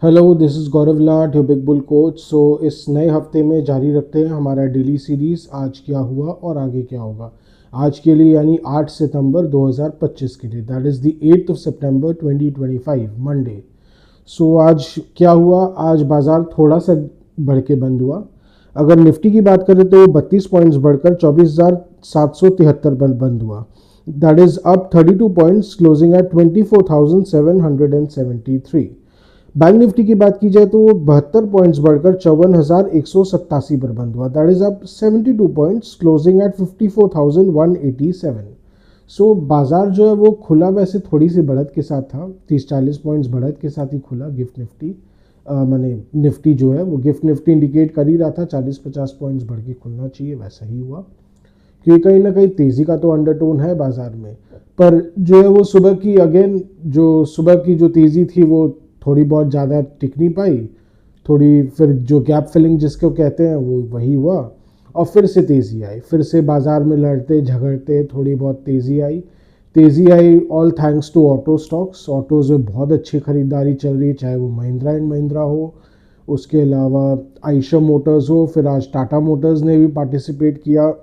Hello, this is Gaurav Lat, your big bull coach. So इस नए हफ्ते में जारी रखते हैं हमारा डेली सीरीज़ आज क्या हुआ और आगे क्या होगा। आज के लिए यानी 8 सितंबर 2025 के लिए, दैट इज़ द 8th सितंबर 2025 मंडे। सो आज क्या हुआ? आज बाज़ार थोड़ा सा बढ़ के बंद हुआ। अगर निफ्टी की बात करें तो 32 पॉइंट्स बढ़कर 24,773 पर बंद हुआ। That is up 32 points, closing at 24,773। Bank Nifty की बात की जाए तो वो 72 पॉइंट्स बढ़कर 54,187 पर बंद हुआ। That is up 72 points, closing at 54,187। So बाजार जो है वो खुला वैसे थोड़ी सी बढ़त के साथ था, 30-40 पॉइंट्स बढ़त के साथ ही खुला। गिफ्ट निफ्टी माने निफ्टी जो है वो गिफ्ट निफ्टी इंडिकेट कर ही रहा था 40-50 पॉइंट्स बढ़ के खुलना चाहिए, वैसा ही हुआ। क्योंकि कहीं ना कहीं तेज़ी का तो अंडरटोन है बाजार में, पर जो है वो सुबह की अगेन जो सुबह की जो तेज़ी थी वो थोड़ी बहुत ज़्यादा टिक नहीं पाई। थोड़ी फिर जो गैप फिलिंग जिसको कहते हैं वो वही हुआ, और फिर से तेज़ी आई, फिर से बाज़ार में लड़ते झगड़ते थोड़ी बहुत तेज़ी आई all thanks to auto stocks. Autos में बहुत अच्छी खरीदारी चल रही है, चाहे वो महिंद्रा एंड महिंद्रा हो, उसके अलावा आयशर मोटर्स हो, फिर आज टाटा मोटर्स ने भी पार्टिसिपेट किया।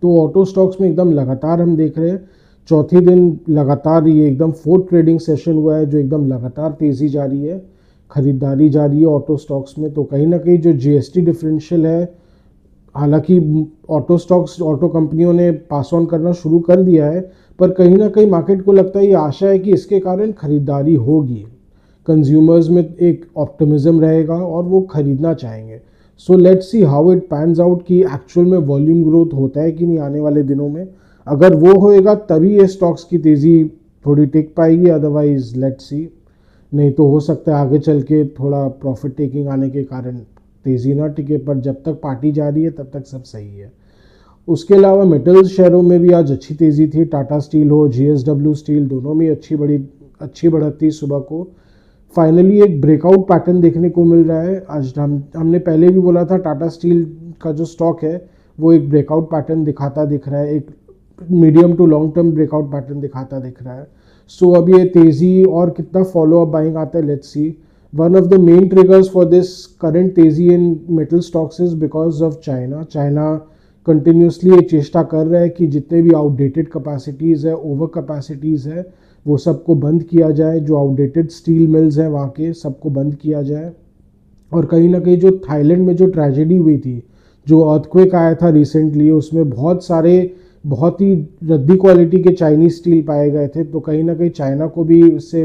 तो ऑटो स्टॉक्स में एकदम लगातार हम देख रहे हैं चौथी दिन लगातार ये एकदम फोर्थ ट्रेडिंग सेशन हुआ है जो एकदम लगातार तेज़ी जारी है, खरीदारी जारी है ऑटो स्टॉक्स में। तो कहीं ना कहीं जो जीएसटी डिफरेंशियल है, हालांकि ऑटो स्टॉक्स ऑटो कंपनियों ने पास ऑन करना शुरू कर दिया है, पर कहीं ना कहीं मार्केट को लगता है, ये आशा है कि इसके कारण खरीदारी होगी, कंज्यूमर्स में एक ऑप्टिमिज्म रहेगा और वो खरीदना चाहेंगे। So let's see how it pans out कि एक्चुअल में वॉल्यूम ग्रोथ होता है कि नहीं आने वाले दिनों में। अगर वो होएगा तभी ये स्टॉक्स की तेज़ी थोड़ी टिक पाएगी, अदरवाइज लेट्स सी। नहीं तो हो सकता है आगे चल के थोड़ा प्रॉफिट टेकिंग आने के कारण तेज़ी ना टिके, पर जब तक पार्टी जा रही है तब तक सब सही है। उसके अलावा मेटल्स शेयरों में भी आज अच्छी तेज़ी थी। टाटा स्टील हो, जीएसडब्ल्यू स्टील, दोनों में अच्छी बढ़त थी सुबह को। फाइनली एक ब्रेकआउट पैटर्न देखने को मिल रहा है। आज हमने पहले भी बोला था टाटा स्टील का जो स्टॉक है वो एक ब्रेकआउट पैटर्न दिख रहा है, एक medium to long term breakout pattern दिख रहा है। सो अब ये तेज़ी और कितना फॉलो अप बाइंग आता है, let's see. One of the main triggers for this current तेज़ी in metal stocks is because of China continuously ये चेष्टा कर रहा है कि जितने भी आउटडेटेड कैपेसिटीज़ है, ओवर कैपेसिटीज़ है, वो सबको बंद किया जाए। जो आउटडेटेड स्टील मिल्स हैं वहाँ के सबको बंद किया जाए। और कहीं ना कहीं जो थाईलैंड में जो ट्रेजेडी हुई थी, जो अर्थक्वेक आया था रिसेंटली, उसमें बहुत ही रद्दी क्वालिटी के चाइनीज स्टील पाए गए थे। तो कहीं ना कहीं चाइना को भी इससे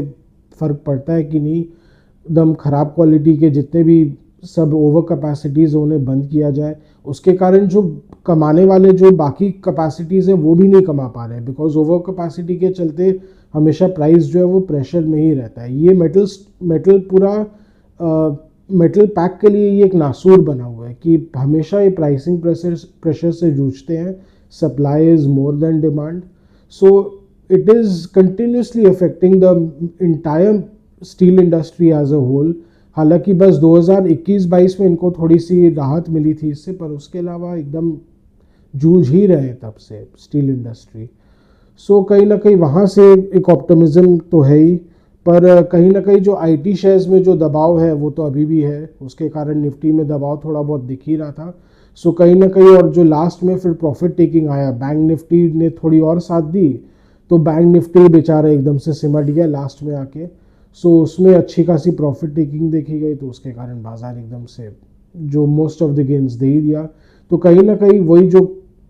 फ़र्क पड़ता है कि नहीं, एकदम ख़राब क्वालिटी के जितने भी सब ओवर कैपेसिटीज़ उन्हें बंद किया जाए। उसके कारण जो कमाने वाले जो बाकी कैपेसिटीज़ है वो भी नहीं कमा पा रहे हैं, बिकॉज ओवर कैपेसिटी के चलते हमेशा प्राइस जो है वो प्रेशर में ही रहता है। ये मेटल पूरा मेटल पैक के लिए ये एक नासूर बना हुआ है कि हमेशा ये प्राइसिंग प्रेशर से जूझते हैं। Supply is more than demand, so it is continuously affecting the entire steel industry as a whole. हालांकि बस 2021-22 में इनको थोड़ी सी राहत मिली थी इससे, पर उसके अलावा एकदम जूझ ही रहे तब से स्टील इंडस्ट्री। सो कहीं ना कहीं वहाँ से एक ऑप्टिमिज्म तो है ही, पर कहीं ना कहीं जो आईटी शेयर्स में जो दबाव है वो तो अभी भी है, उसके कारण निफ्टी में दबाव थोड़ा बहुत दिख ही रहा था। सो कहीं ना कहीं, और जो लास्ट में फिर प्रॉफिट टेकिंग आया, बैंक निफ्टी ने थोड़ी और साथ दी, तो बैंक निफ्टी बेचारा एकदम से सिमट गया लास्ट में आके। सो उसमें अच्छी खासी प्रॉफिट टेकिंग देखी गई, तो उसके कारण बाजार एकदम से जो मोस्ट ऑफ द गेन्स दे ही दिया। तो कहीं ना कहीं वही जो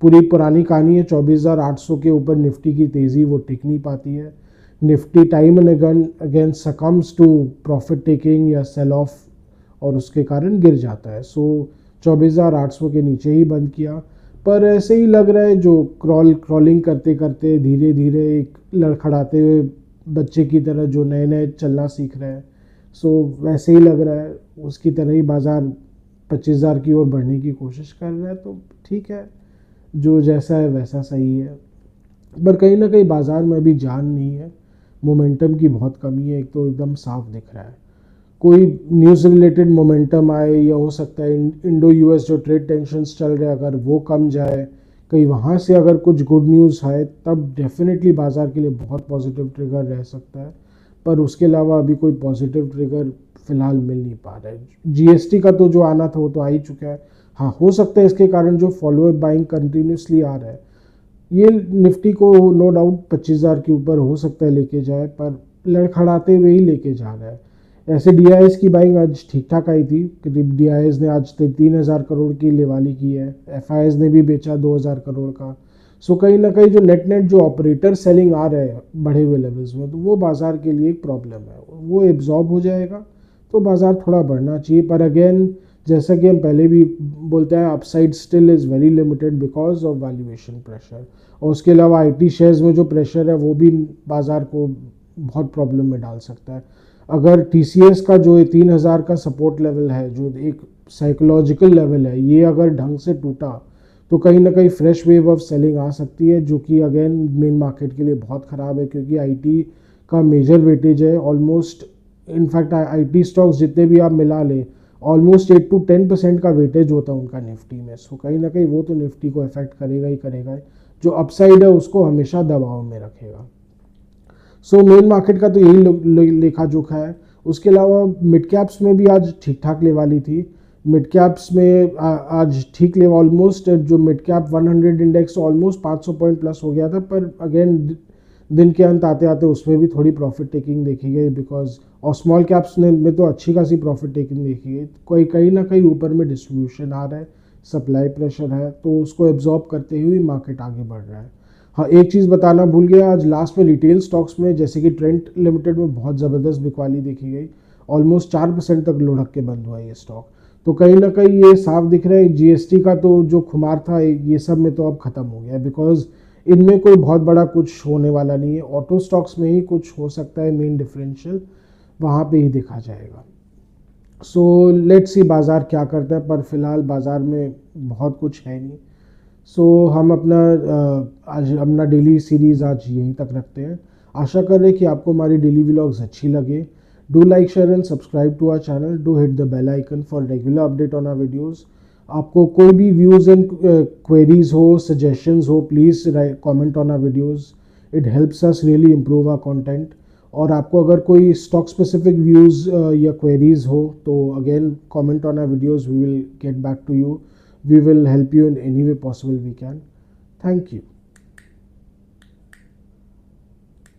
पूरी पुरानी कहानी है, 24,800 के ऊपर निफ्टी की तेज़ी वो टिक नहीं पाती है। Nifty time and again succumbs to profit taking या सेल ऑफ, और उसके कारण गिर जाता है। सो 24,800 के नीचे ही बंद किया। पर ऐसे ही लग रहा है जो क्रॉलिंग करते करते धीरे धीरे एक लड़खड़ाते हुए बच्चे की तरह जो नए नए चलना सीख रहे हैं, सो वैसे ही लग रहा है उसकी तरह ही बाज़ार 25,000 की ओर बढ़ने की कोशिश कर रहा है। तो ठीक है, जो जैसा है वैसा सही है, पर कहीं ना कहीं बाज़ार में अभी जान नहीं है, मोमेंटम की बहुत कमी है। एक तो एकदम साफ दिख रहा है कोई न्यूज़ रिलेटेड मोमेंटम आए, या हो सकता है इंडो यूएस जो ट्रेड टेंशन्स चल रहे हैं अगर वो कम जाए, कहीं वहाँ से अगर कुछ गुड न्यूज़ आए, तब डेफिनेटली बाज़ार के लिए बहुत पॉजिटिव ट्रिगर रह सकता है। पर उसके अलावा अभी कोई पॉजिटिव ट्रिगर फ़िलहाल मिल नहीं पा रहा है। जीएसटी का तो जो आना था वो तो आ ही चुका है। हाँ, हो सकता है इसके कारण जो फॉलो बाइंग कंटिन्यूसली आ रहा है ये निफ्टी को नो डाउट 25,000 के ऊपर हो सकता है लेके जाए, पर लड़खड़ाते हुए ही लेके जा रहा है। ऐसे डीआईएस की बाइंग आज ठीक ठाक आई थी, करीब डीआईएस ने आज 3,000 करोड़ की लेवाली की है, एफआईएस ने भी बेचा 2,000 करोड़ का। सो कहीं ना कहीं जो नेट नेट जो ऑपरेटर सेलिंग आ रहे हैं बढ़े हुए लेवल्स में, तो वो बाजार के लिए एक प्रॉब्लम है, वो एब्जॉर्ब हो जाएगा तो बाजार थोड़ा बढ़ना चाहिए। पर अगेन जैसा कि हम पहले भी बोलते हैं, upside still is very limited because of valuation pressure, और उसके अलावा आईटी शेयर्स में जो प्रेशर है वो भी बाजार को बहुत प्रॉब्लम में डाल सकता है। अगर टीसीएस का जो 3,000 का सपोर्ट लेवल है, जो एक साइकोलॉजिकल लेवल है, ये अगर ढंग से टूटा तो कहीं ना कहीं फ्रेश वेव ऑफ सेलिंग आ सकती है, जो कि अगेन मेन मार्केट के लिए बहुत ख़राब है, क्योंकि आईटी का मेजर वेटेज है ऑलमोस्ट। इनफैक्ट आईटी स्टॉक्स जितने भी आप मिला लें, ऑलमोस्ट 8 to 10% का वेटेज होता है उनका निफ्टी में। सो कहीं ना कहीं वो तो निफ्टी को इफेक्ट करेगा ही करेगा, जो अपसाइड है उसको हमेशा दबाव में रखेगा। सो मेन मार्केट का तो यही लेखा जोखा है। उसके अलावा मिड कैप्स में भी आज ठीक ठाक लेवाली थी। मिड कैप्स में आज ठीक ले, ऑलमोस्ट जो mid cap 100 index almost 500 point plus हो गया था, पर अगेन दिन के अंत आते आते उसमें भी थोड़ी प्रॉफिट टेकिंग देखी गई, बिकॉज और स्मॉल कैप्स में तो अच्छी खासी प्रॉफिट टेकिंग देखी गई। कोई कहीं ना कहीं ऊपर में डिस्ट्रीब्यूशन आ रहा है, सप्लाई प्रेशर है, तो उसको एब्जॉर्ब करते हुए मार्केट आगे बढ़ रहा है। हाँ, एक चीज़ बताना भूल गया, आज लास्ट में रिटेल स्टॉक्स में जैसे कि ट्रेंट लिमिटेड में बहुत ज़बरदस्त बिकवाली देखी गई, ऑलमोस्ट 4% तक लुढ़क के बंद हुआ ये स्टॉक। तो कहीं ना कहीं ये साफ दिख रहा है जीएसटी का तो जो खुमार था ये सब में तो अब ख़त्म हो गया, बिकॉज इनमें कोई बहुत बड़ा कुछ होने वाला नहीं है। ऑटो स्टॉक्स में ही कुछ हो सकता है, मेन डिफरेंशियल वहाँ पे ही देखा जाएगा। सो लेट्स सी बाज़ार क्या करता है, पर फिलहाल बाज़ार में बहुत कुछ है नहीं। सो हम आज अपना डेली सीरीज़ आज यहीं तक रखते हैं। आशा कर रहे हैं कि आपको हमारी डेली व्लॉग्स अच्छी लगे। Do like, share and subscribe to our channel. Do hit the bell icon for regular update on our videos. आपको कोई भी व्यूज़ एंड क्वेरीज हो, सजेशंस हो, please comment on our videos. It helps us really improve our content. और आपको अगर कोई stock specific views या क्वेरीज हो तो again comment on our videos, we will get back to you. We will help you in any way possible we can. Thank you.